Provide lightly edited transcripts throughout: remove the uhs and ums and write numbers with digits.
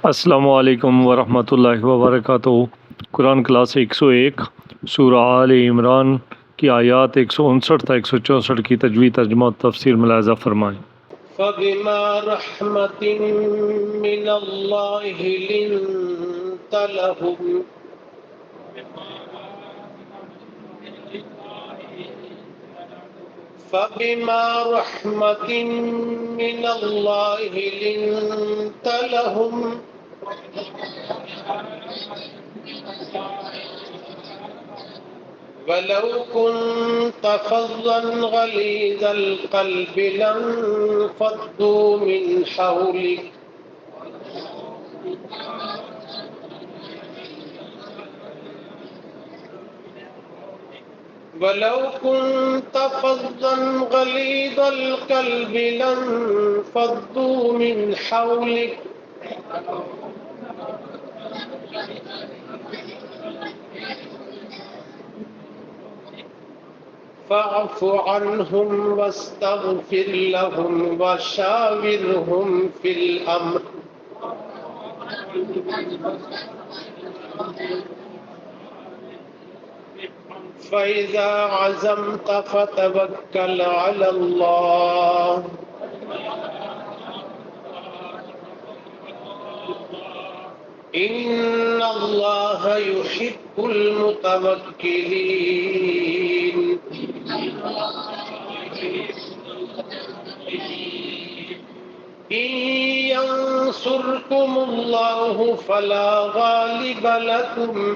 السلام علیکم ورحمۃ اللہ وبرکاتہ۔ قرآن کلاس 101 سورہ آل عمران کی آیات 159 تا 164 کی تجوید، ترجمہ و تفسیر ملاحظہ فرمائیں۔ فبما رحمة من الله لنت لهم فبما رحمة من الله لنت لهم ولو كنت فظا غليظ القلب لانفضوا من حولك ولو كنت فظا غليظ القلب لانفضوا من حولك فاعف عنهم واستغفر لهم وشاورهم في الأمر فإذا عزمت فتوكل على الله إن الله يحب المتوكلين إن ينصركم الله فلا غالب لكم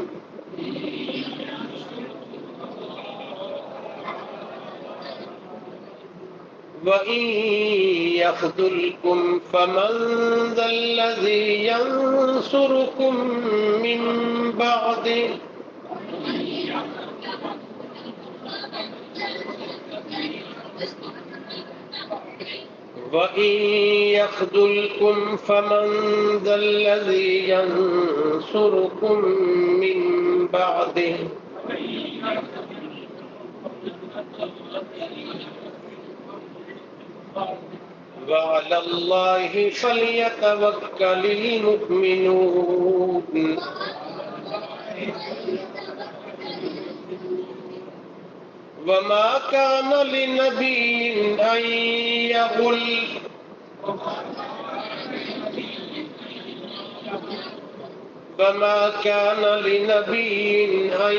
وَإِن يَخْذُلْكُمْ فَمَنْ ذَا الَّذِي يَنْصُرُكُمْ مِنْ بَعْدِهِ وَإِن يَخْذُلْكُمْ فَمَنْ ذَا الَّذِي يَنْصُرُكُمْ مِنْ بَعْدِهِ وعلى الله فليتوكل المؤمنون وما كان لنبي أن يغل وما كان لنبي أن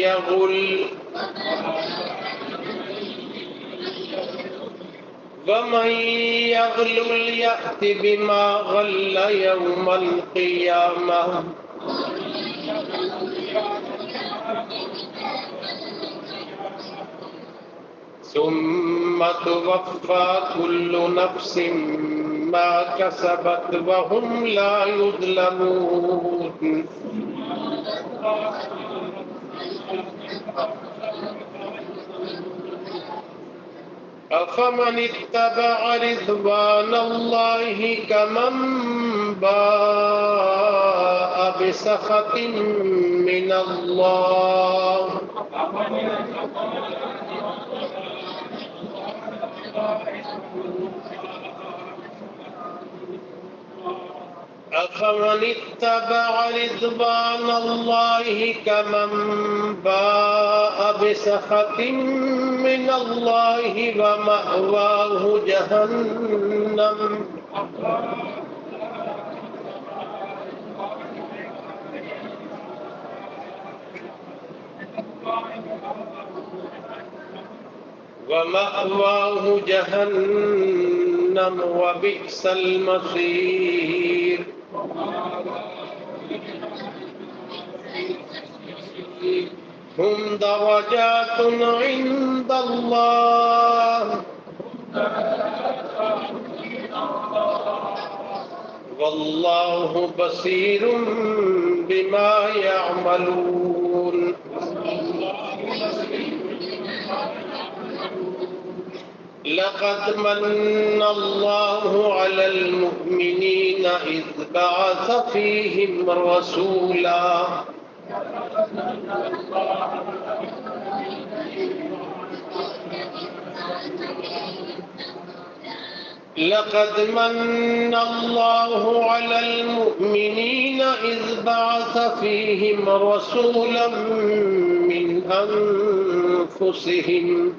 يغل ومن يغلل يأت بما غل يوم القيامة ثم توفى كل نفس ما كسبت وهم لا يظلمون أفمن اتبع رضوان الله كمن باء بسخط من الله أفمن اتبع رضوان الله كمن باء بسخط من الله ومأواه جهنم وبئس المصير هم درجات عند الله والله بصير بما يعملون لقد من الله على المؤمنين إذ بعث فيهم رسولا لقد من الله على المؤمنين إذ بعث فيهم رسولا من أنفسهم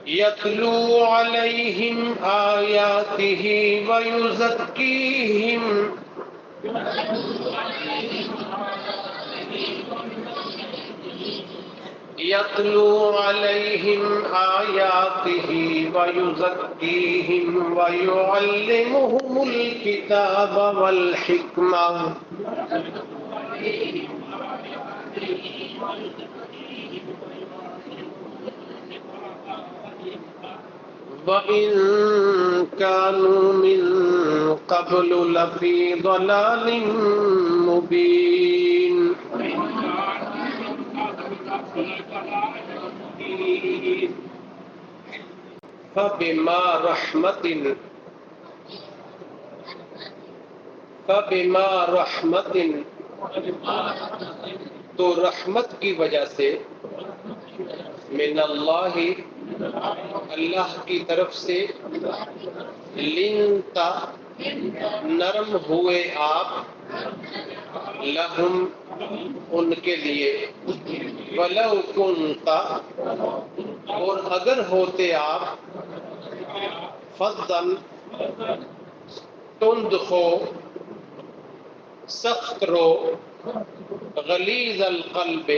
يتلو عليهم آياته ويزكيهم يتلو عليهم آياته ويزكيهم ويعلمهم الكتاب والحكمة وَإِن كَانُوا مِن قَبْلُ لَفِي ضَلَالٍ مُبِينٍ فَبِمَا رَحْمَةٍ تو رحمت کی وجہ سے من اللہ اللہ کی طرف سے لنتا نرم ہوئے آپ لہم ان کے لیے ولو کنتا اور اگر ہوتے آپ فضل تند ہو سخت رو غلیظ القلب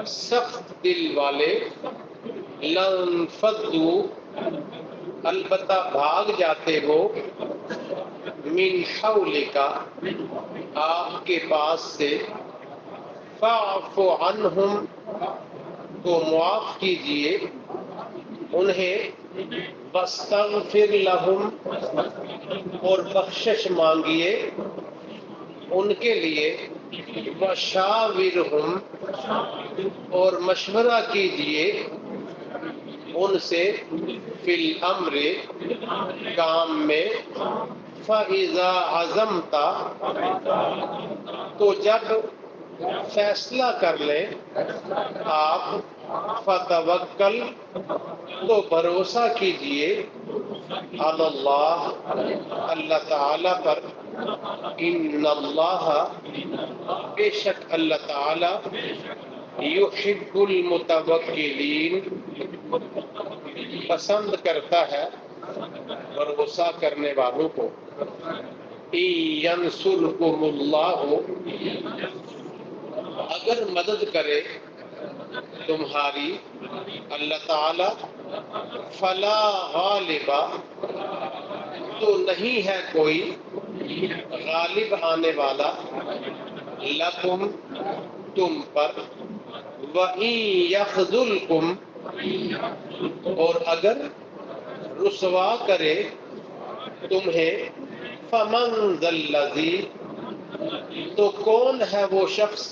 سخت دل والے لانفضوا البتہ بھاگ جاتے ہو من حولک آپ کے پاس سے فاعف عنہم تو معاف کیجئے انہیں واستغفر لہم اور بخشش مانگیے ان کے لیے وشاورہم اور مشورہ کیجئے ان سے فی الامر کام میں فَإِذَا عَزَمْتَ تو جب فیصلہ کر لیں آپ فَتَوَكَّلْ تو بھروسہ کیجئے علی اللہ اللہ تعالی پر ان اللہ بے شک اللہ تعالی یحب المتوکلین پسند کرتا ہے بھروسہ کرنے والوں کو ینصرکم اللہ اگر مدد کرے تمہاری اللہ تعالی فلا غالب تو نہیں ہے کوئی غالب آنے والا لکم تم پر وَإِن يَخْذُلْكُمْ اور اگر رسوا کرے تمہیں فَمَنْ ذَا الَّذِي تو کون ہے وہ شخص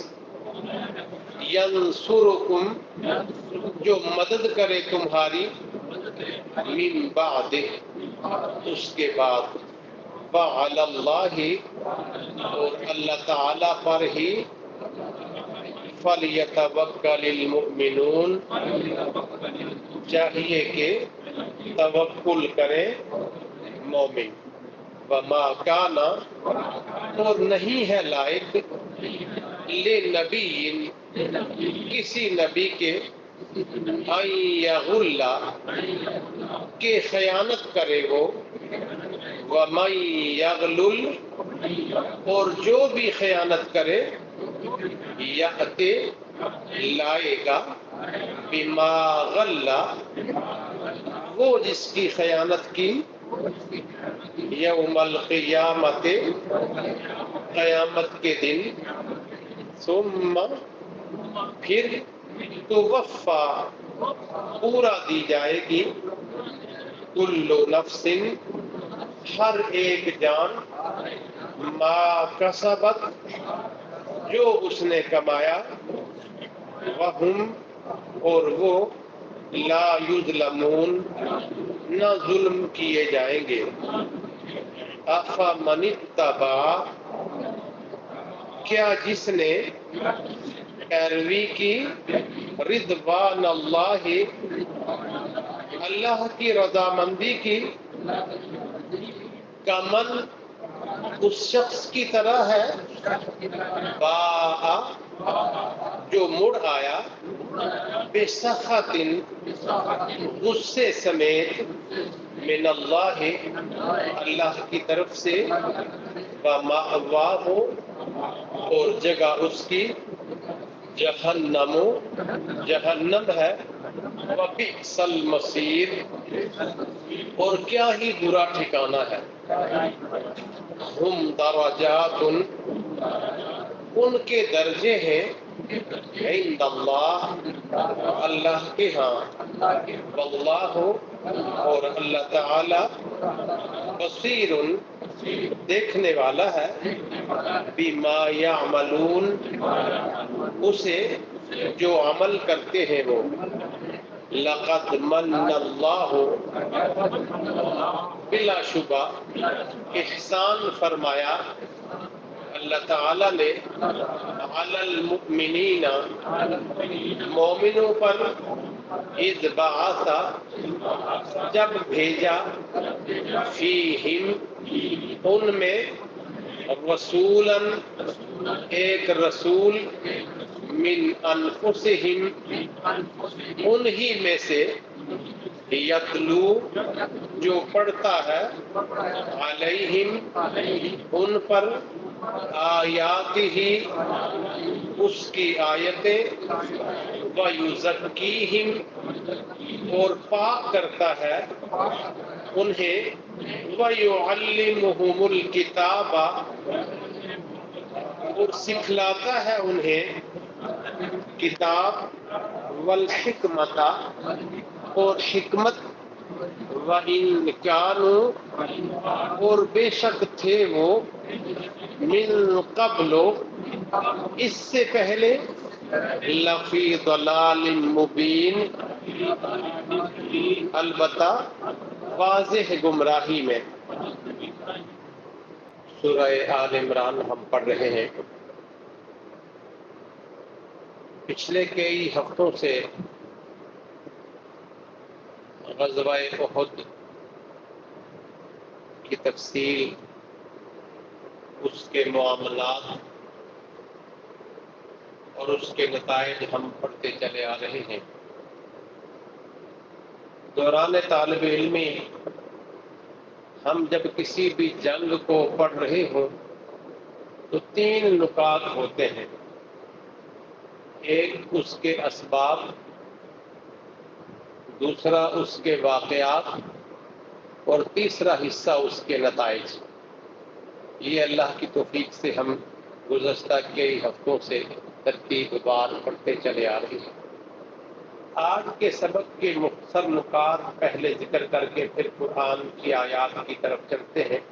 يَنْصُرُكُمْ جو مدد کرے تمہاری من بعد اس کے بعد وعلی اللہ اور اللہ تعالی پر ہی فَلْيَتَوَكَّلِ الْمُؤْمِنُونَ چاہیے کہ توکل کریں مومن وَمَا كَانَ اور نہیں ہے لائق لِنَبِيٍّ کسی نبی کے أَن يَغُلَّ کہ خیانت کرے وہ وَمَن يَغْلُلْ اور جو بھی خیانت کرے یأتی لائے گا بما غل وہ جس کی خیانت کی یوم القیامت قیامت کے دن ثم پھر توفا پورا دی جائے گی کل نفس ہر ایک جان ما کسبت جو اس نے کمایا وہم اور وہ لا یظلمون نہ ظلم کیے جائیں گے افمن اتبع کیا جس نے پیروی کی رضوان اللہ، اللہ کی رضامندی کی، کمن اس شخص کی طرح ہے، باء جو مڑ آیا، بے سخط غصے سمیت، من اللہ اللہ کی طرف سے، ومأواہ اور جگہ اس کی جہنم جہنم ہے، وبئس المصیر اور کیا ہی برا ٹھکانہ ہے، ہم درجات ان کے درجے ہیں، عند اللہ اللہ کے ہاں، واللہ اور اللہ تعالی، بصیر دیکھنے والا ہے، بما یعملون اسے جو عمل کرتے ہیں وہ، لقد من اللہ بلا شبہ احسان فرمایا اللہ تعالی نے، علی المؤمنین مومنوں پر، اذ بعث جب بھیجا، فیہم ان میں، رسولا ایک رسول، من انفسہم انہی میں سے، یتلو جو پڑھتا ہے، علیہم ان پر، آیاتہ اس کی آیتیں، ویزکیہم اور پاک کرتا ہے انہیں، ویعلمہم الکتاب اور سکھلاتا ہے انہیں کتاب، والحکمت اور حکمت، وَإِن كَانُوا اور بے شک تھے وہ، من قبل اس سے پہلے، لفی ضلال مبین البتہ واضح گمراہی میں۔ سورہ آل عمران ہم پڑھ رہے ہیں۔ پچھلے کئی ہفتوں سے غزوہ احد کی تفصیل، اس کے معاملات اور اس کے نتائج ہم پڑھتے چلے آ رہے ہیں۔ دوران طالب علمی ہم جب کسی بھی جنگ کو پڑھ رہے ہوں تو 3 نکات ہوتے ہیں، ایک اس کے اسباب، دوسرا اس کے واقعات اور تیسرا حصہ اس کے نتائج۔ یہ اللہ کی توفیق سے ہم گزشتہ کئی ہفتوں سے ترتیب بار پڑھتے چلے آ رہے ہیں۔ آج کے سبق کے مختصر نکات پہلے ذکر کر کے پھر قرآن کی آیات کی طرف چلتے ہیں۔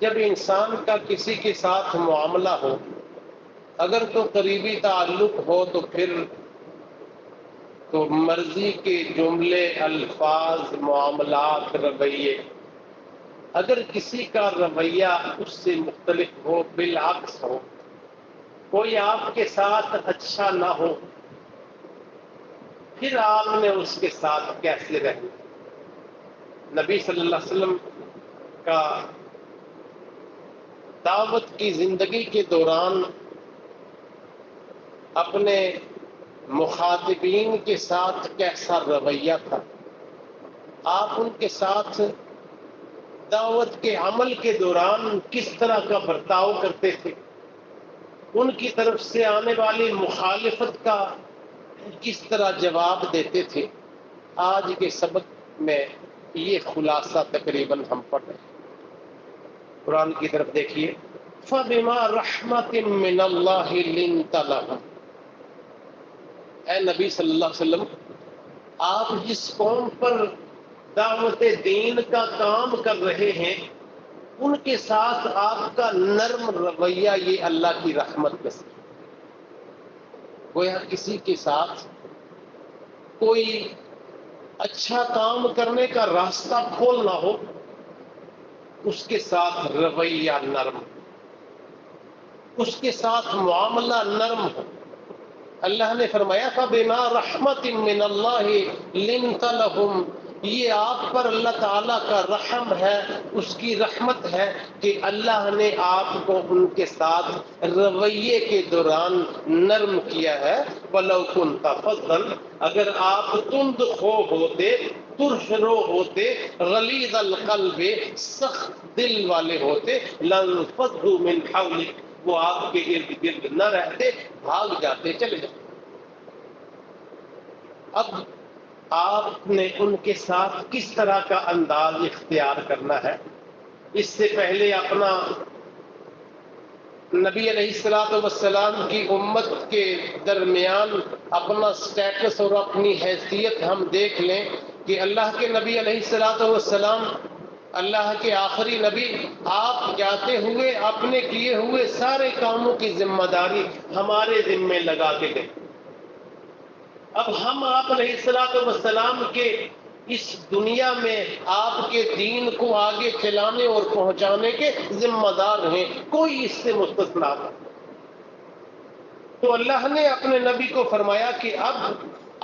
جب انسان کا کسی کے ساتھ معاملہ ہو، اگر تو قریبی تعلق ہو تو پھر تو مرضی کے جملے، الفاظ، معاملات، رویے، اگر کسی کا رویہ اس سے مختلف ہو، بالعکس ہو، کوئی آپ کے ساتھ اچھا نہ ہو، پھر آپ نے اس کے ساتھ کیسے رہنا؟ نبی صلی اللہ علیہ وسلم کا دعوت کی زندگی کے دوران اپنے مخاطبین کے ساتھ کیسا رویہ تھا؟ آپ ان کے ساتھ دعوت کے عمل کے دوران کس طرح کا برتاؤ کرتے تھے؟ ان کی طرف سے آنے والی مخالفت کا کس طرح جواب دیتے تھے؟ آج کے سبق میں یہ خلاصہ تقریباً ہم پڑھ رہے ہیں۔ قرآن کی طرف دیکھیے، فَبِمَا رَحْمَةٍ مِّنَ اللَّهِ لِنْتَ لَهُمْ۔ اے نبی صلی اللہ علیہ وسلم، آپ جس قوم پر دعوت دین کا کام کر رہے ہیں، ان کے ساتھ آپ کا نرم رویہ یہ اللہ کی رحمت میں سے۔ گویا کسی کے ساتھ کوئی اچھا کام کرنے کا راستہ کھولنا ہو، اس کے ساتھ رویہ نرم، اس کے ساتھ معاملہ نرم ہو. اللہ نے فرمایا فَبِمَا رَحْمَةٍ مِّنَ اللَّهِ لِنْتَ لَهُمْ، یہ آپ پر اللہ تعالیٰ کا رحم ہے، اس کی رحمت ہے کہ اللہ نے آپ کو ان کے ساتھ رویے کے دوران نرم کیا ہے. وَلَوْ كُنْتَ فَظًّا، اگر آپ تند خو ہوتے، ترش رو ہوتے، غلیظ القلب، سخت دل والے ہوتے، لَانفَضُّوا مِنْ حَوْلِكَ، وہ آپ کے ارد گرد نہ رہتے، بھاگ جاتے، چلے جاتے. اب آپ نے ان کے ساتھ کس طرح کا انداز اختیار کرنا ہے، اس سے پہلے اپنا نبی علیہ الصلوۃ والسلام کی امت کے درمیان اپنا سٹیٹس اور اپنی حیثیت ہم دیکھ لیں کہ اللہ کے نبی علیہ الصلوۃ والسلام اللہ کے آخری نبی، آپ جاتے ہوئے اپنے کیے ہوئے سارے کاموں کی ذمہ داری ہمارے ذمے لگا کے گئے. اب ہم آپ علیہ الصلوۃ والسلام کے اس دنیا میں آپ کے دین کو آگے چلانے اور پہنچانے کے ذمہ دار ہیں، کوئی اس سے مستثنا نہیں. تو اللہ نے اپنے نبی کو فرمایا کہ اب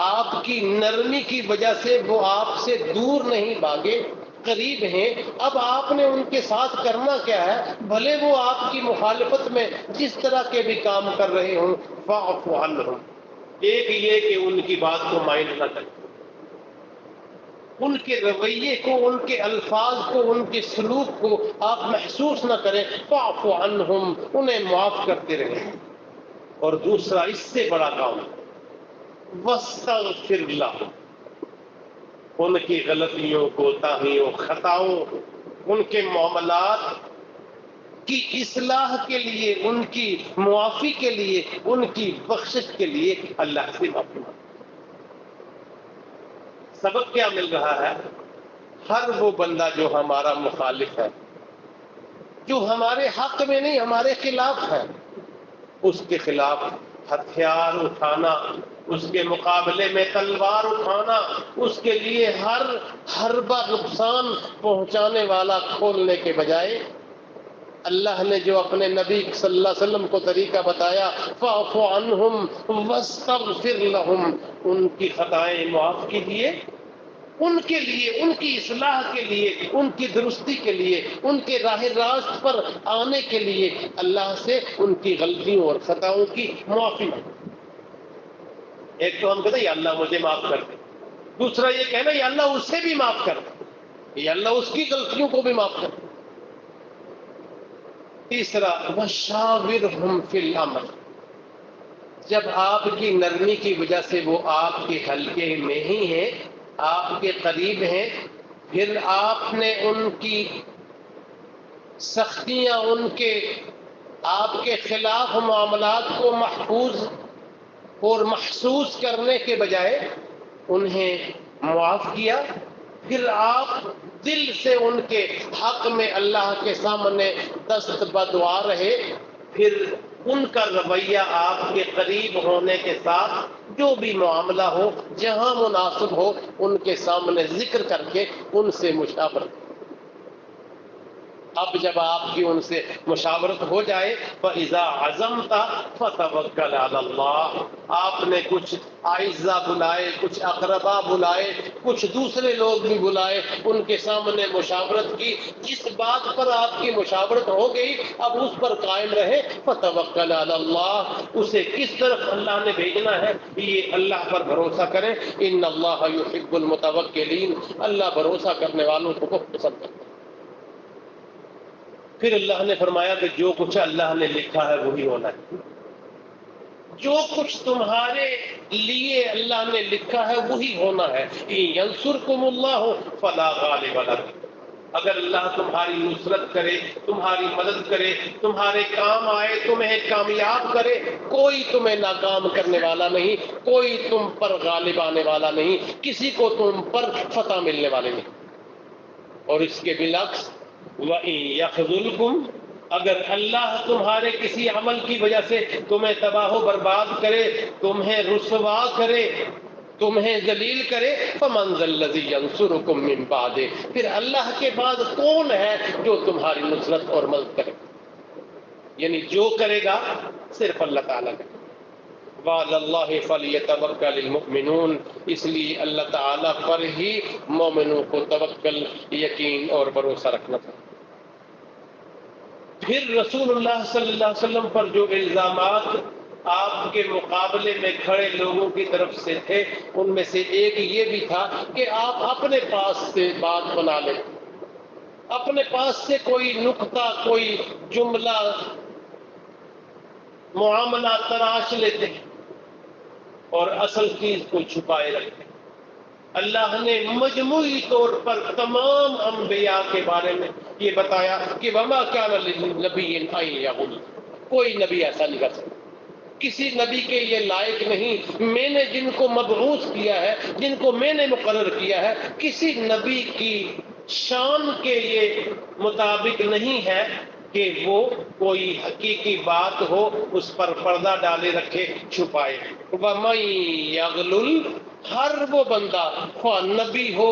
آپ کی نرمی کی وجہ سے وہ آپ سے دور نہیں بھاگے، قریب ہیں. اب آپ نے ان کے ساتھ کرنا کیا ہے، بھلے وہ آپ کی مخالفت میں جس طرح کے بھی کام کر رہے ہوں، فاعف عنہم. ایک یہ کہ ان کی بات کو مائنڈ نہ کریں، ان کے رویے کو، ان کے الفاظ کو، ان کے سلوک کو آپ محسوس نہ کریں. فاعف عنہم، انہیں معاف کرتے رہیں. اور دوسرا اس سے بڑا کام، واستغفر لہم، ان کی غلطیوں، کوتاہیوں، خطاؤں، ان کے معاملات کی اصلاح کے لیے، ان کی معافی کے لیے، ان کی بخشش کے لیے اللہ سے معافی مانگو. سبق کیا مل رہا ہے؟ ہر وہ بندہ جو ہمارا مخالف ہے، جو ہمارے حق میں نہیں ہمارے خلاف ہے، اس کے خلاف ہتھیار اٹھانا، اس کے مقابلے میں تلوار اٹھانا، اس کے لیے ہر حربہ نقصان پہنچانے والا کھولنے کے بجائے اللہ نے جو اپنے نبی صلی اللہ علیہ وسلم کو طریقہ بتایا، فاعف عنہم واستغفر لہم، ان کی خطائیں معاف کیجیے، ان کے لیے، ان کی اصلاح کے لیے، ان کی درستی کے لیے، ان کے راہ راست پر آنے کے لیے اللہ سے ان کی غلطیوں اور خطاؤں کی معافی مانگو. ایک تو ہم کہتے ہیں یا اللہ مجھے معاف کر دے، دوسرا یہ کہنا یا اللہ اس سے بھی معاف کر دے، یا اللہ اس کی غلطیوں کو بھی معاف کر دے. تیسرا وشاورہم فی الامر، جب آپ کی نرمی کی وجہ سے وہ آپ کے حلقے میں ہی ہیں، آپ کے قریب ہیں، پھر آپ نے ان کی سختیاں، ان کے آپ کے خلاف معاملات کو محفوظ اور محسوس کرنے کے بجائے انہیں معاف کیا، پھر آپ دل سے ان کے حق میں اللہ کے سامنے دست بدعا رہے. پھر ان کا رویہ آپ کے قریب ہونے کے ساتھ جو بھی معاملہ ہو، جہاں مناسب ہو، ان کے سامنے ذکر کر کے ان سے مشاورت. اب جب آپ کی ان سے مشاورت ہو جائے، فَإِذَا عَزَمْتَ فَتَوَكَّلْ عَلَى اللَّهِ، آپ نے کچھ اعزاء بلائے، کچھ اقربا بلائے، کچھ دوسرے لوگ بھی بلائے، ان کے سامنے مشاورت کی، جس بات پر آپ کی مشاورت ہو گئی اب اس پر قائم رہے. فَتَوَكَّلْ عَلَى اللَّهِ، اسے کس طرف اللہ نے بھیجنا ہے، یہ اللہ پر بھروسہ کریں. إِنَّ اللَّهَ يُحِبُّ الْمُتَوَكِّلِينَ، اللہ بھروسہ کرنے والوں کو بہت پسند کرتا ہے. پھر اللہ نے فرمایا کہ جو کچھ اللہ نے لکھا ہے وہی ہونا ہے، جو کچھ تمہارے لیے اللہ نے لکھا ہے وہی ہونا ہے. يَنْصُرْكُمُ اللَّهُ فَلَا غَالِبَ لَكُمْ، اگر اللہ تمہاری نصرت کرے، تمہاری مدد کرے، تمہارے کام آئے، تمہیں کامیاب کرے، کوئی تمہیں ناکام کرنے والا نہیں، کوئی تم پر غالب آنے والا نہیں، کسی کو تم پر فتح ملنے والے نہیں. اور اس کے بالعکس وَإِن يَخْذُلْكُمْ، اگر اللہ تمہارے کسی عمل کی وجہ سے تمہیں تباہ و برباد کرے، تمہیں رسوا کرے، تمہیں ذلیل کرے، فَمَنْ ذَا الَّذِي يَنْصُرُكُمْ مِنْ بَعْدِهِ، پھر اللہ کے بعد کون ہے جو تمہاری نصرت اور مدد کرے. یعنی جو کرے گا صرف اللہ تعالیٰ کا. وعلی اللہ فلیتوکل المؤمنون، اس لیے اللہ تعالیٰ پر ہی مومنوں کو توکل، یقین اور بھروسہ رکھنا تھا. پھر رسول اللہ صلی اللہ علیہ وسلم پر جو الزامات آپ کے مقابلے میں کھڑے لوگوں کی طرف سے تھے، ان میں سے ایک یہ بھی تھا کہ آپ اپنے پاس سے بات بنا لیں، اپنے پاس سے کوئی نقطہ، کوئی جملہ، معاملہ تراش لیتے ہیں اور اصل چیز کو چھپائے رکھتے ہیں. اللہ نے مجموعی طور پر تمام انبیاء کے بارے میں یہ بتایا کہ وما کان للنبی ان یغل، کوئی نبی ایسا نہیں کر سکتا، کسی نبی کے یہ لائق نہیں. میں نے جن کو مبعوث کیا ہے، جن کو میں نے مقرر کیا ہے، کسی نبی کی شان کے یہ مطابق نہیں ہے کہ وہ کوئی حقیقی بات ہو اس پر پردہ ڈالے رکھے، چھپائے. وَمَن يَغْلُلْ، ہر وہ بندہ، خواہ نبی ہو،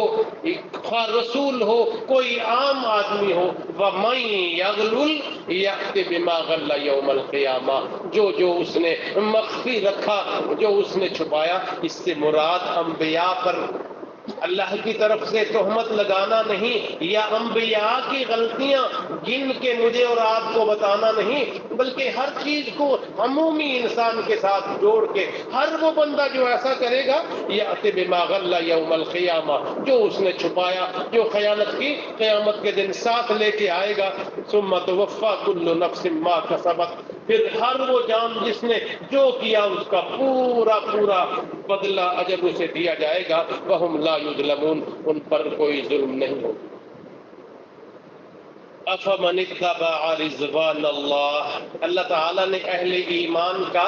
خواہ رسول ہو، کوئی عام آدمی ہو، وَمَن يَغْلُلْ يَأْتِ بِمَا غَلَّ يَوْمَ الْقِيَامَةِ، جو اس نے مخفی رکھا، جو اس نے چھپایا، اس سے مراد انبیاء پر اللہ کی طرف سے تہمت لگانا نہیں، یا انبیاء کی غلطیاں گن کے مجھے اور آپ کو بتانا نہیں، بلکہ ہر چیز کو عمومی انسان کے ساتھ جوڑ کے ہر وہ بندہ جو ایسا کرے گا، یأتی بما غل یوم القیامہ، جو اس نے چھپایا، جو خیانت کی، قیامت کے دن ساتھ لے کے آئے گا. ثم توفی کل نفس ما کسبت، پھر ہر وہ جان جس نے جو کیا اس کا پورا پورا بدلہ اجر اسے دیا جائے گا. وہم لا یظلمون، ان پر کوئی ظلم نہیں ہوگا. افمن اتبع رضوان اللہ، اللہ تعالیٰ نے اہل ایمان کا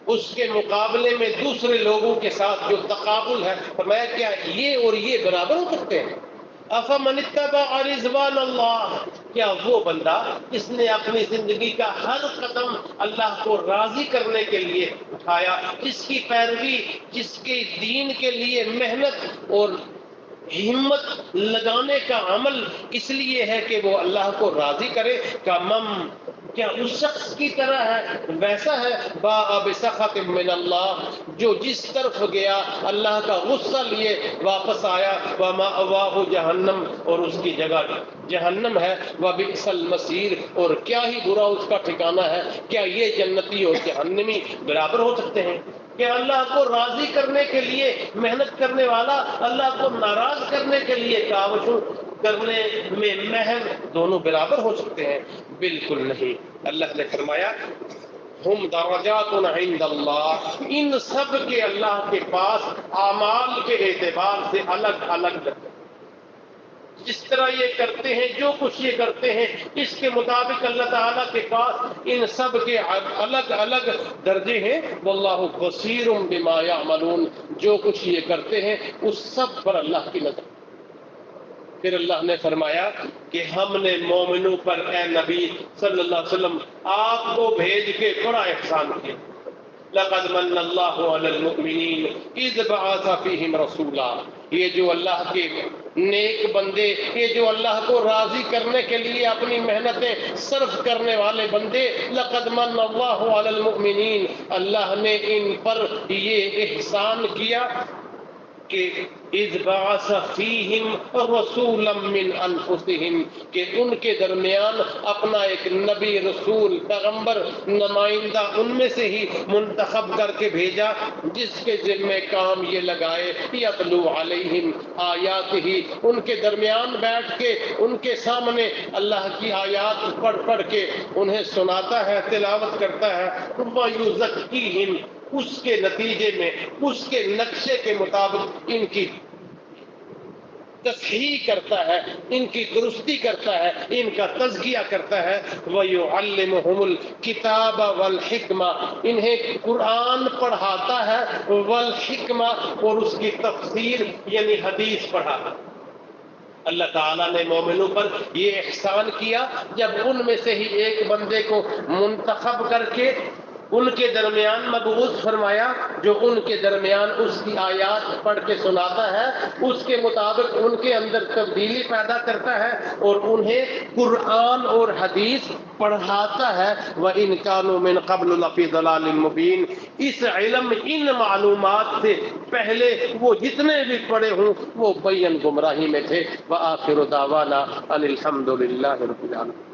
اس کے مقابلے میں دوسرے لوگوں کے ساتھ جو تقابل ہے، فرمایا کیا یہ اور یہ برابر ہو سکتے ہیں؟ افمن اتبع رضوان اللہ، کیا وہ بندہ جس نے اپنی زندگی کا ہر قدم اللہ کو راضی کرنے کے لیے اٹھایا، جس کی پیروی، جس کے دین کے لیے محنت اور ہمت لگانے کا عمل اس لیے ہے کہ وہ اللہ کو راضی کرے، کمم، کیا اس شخص کی طرح ہے، ویسا ہے، باء بسخط من اللہ، جو جس طرف گیا اللہ کا غصہ لیے واپس آیا، ومأواہ جہنم، اور اس کی جگہ جہنم ہے، وبئس المصیر، اور کیا ہی برا اس کا ٹھکانہ ہے. کیا یہ جنتی اور جہنمی برابر ہو سکتے ہیں؟ کہ اللہ کو راضی کرنے کے لیے محنت کرنے والا، اللہ کو ناراض کرنے کے لیے کاوشوں کرنے میں محض دونوں برابر ہو سکتے ہیں؟ بالکل نہیں. اللہ نے فرمایا ہم درجات عند اللہ، ان سب کے اللہ کے پاس اعمال کے اعتبار سے الگ الگ درجے، جس طرح یہ کرتے ہیں، جو کچھ یہ کرتے ہیں، اس کے مطابق اللہ تعالیٰ کے پاس ان سب کے الگ الگ درجے ہیں. واللہ بصیر بما یعملون، جو کچھ یہ کرتے ہیں اس سب پر اللہ کی نظر. پھر اللہ نے فرمایا کہ ہم نے مومنوں پر اے نبی صلی اللہ علیہ وسلم آپ کو بھیج کے بڑا احسان کیا. لقد من اللہ علی المؤمنین اذ بعث فیہم رسولا، یہ جو اللہ کے نیک بندے، یہ جو اللہ کو راضی کرنے کے لیے اپنی محنتیں صرف کرنے والے بندے، لقد من اللہ علی المؤمنین، اللہ نے ان پر یہ احسان کیا کہ اذ بعث فیہم رسولا من انفسہم، کہ ان کے درمیان اپنا ایک نبی، رسول، پیغمبر، نمائندہ ان میں سے ہی منتخب کر کے بھیجا، جس کے ذمہ کام یہ لگائے یتلو علیہم آیات ہی، ان کے درمیان بیٹھ کے ان کے سامنے اللہ کی آیات پڑھ پڑھ کے انہیں سناتا ہے، تلاوت کرتا ہے. وَيُزَكِّيهِمْ، اس کے نتیجے میں، اس کے نقشے کے مطابق ان کی تصحیح کرتا ہے، ان کی درستی کرتا ہے، ان کا تزکیہ کرتا ہے. وَيُعَلِّمُهُمُ الْكِتَابَ وَالْحِكْمَةَ، انہیں قرآن پڑھاتا ہے، والحکمہ، اور اس کی تفسیر یعنی حدیث پڑھاتا ہے. اللہ تعالیٰ نے مومنوں پر یہ احسان کیا جب ان میں سے ہی ایک بندے کو منتخب کر کے ان کے درمیان مبعوث فرمایا، جو ان کے درمیان اس کی آیات پڑھ کے سناتا ہے، اس کے مطابق ان کے اندر تبدیلی پیدا کرتا ہے اور انہیں قرآن اور حدیث پڑھاتا ہے۔ وَإِن كَانُوا مِن قَبْلُ لَفِي ضَلَالٍ مُبِينٍ۔ اس علم، ان معلومات سے پہلے وہ جتنے بھی پڑھے ہوں وہ بین گمراہی میں تھے۔ وآخر دعوانا ان الحمد للہ رب العالمین۔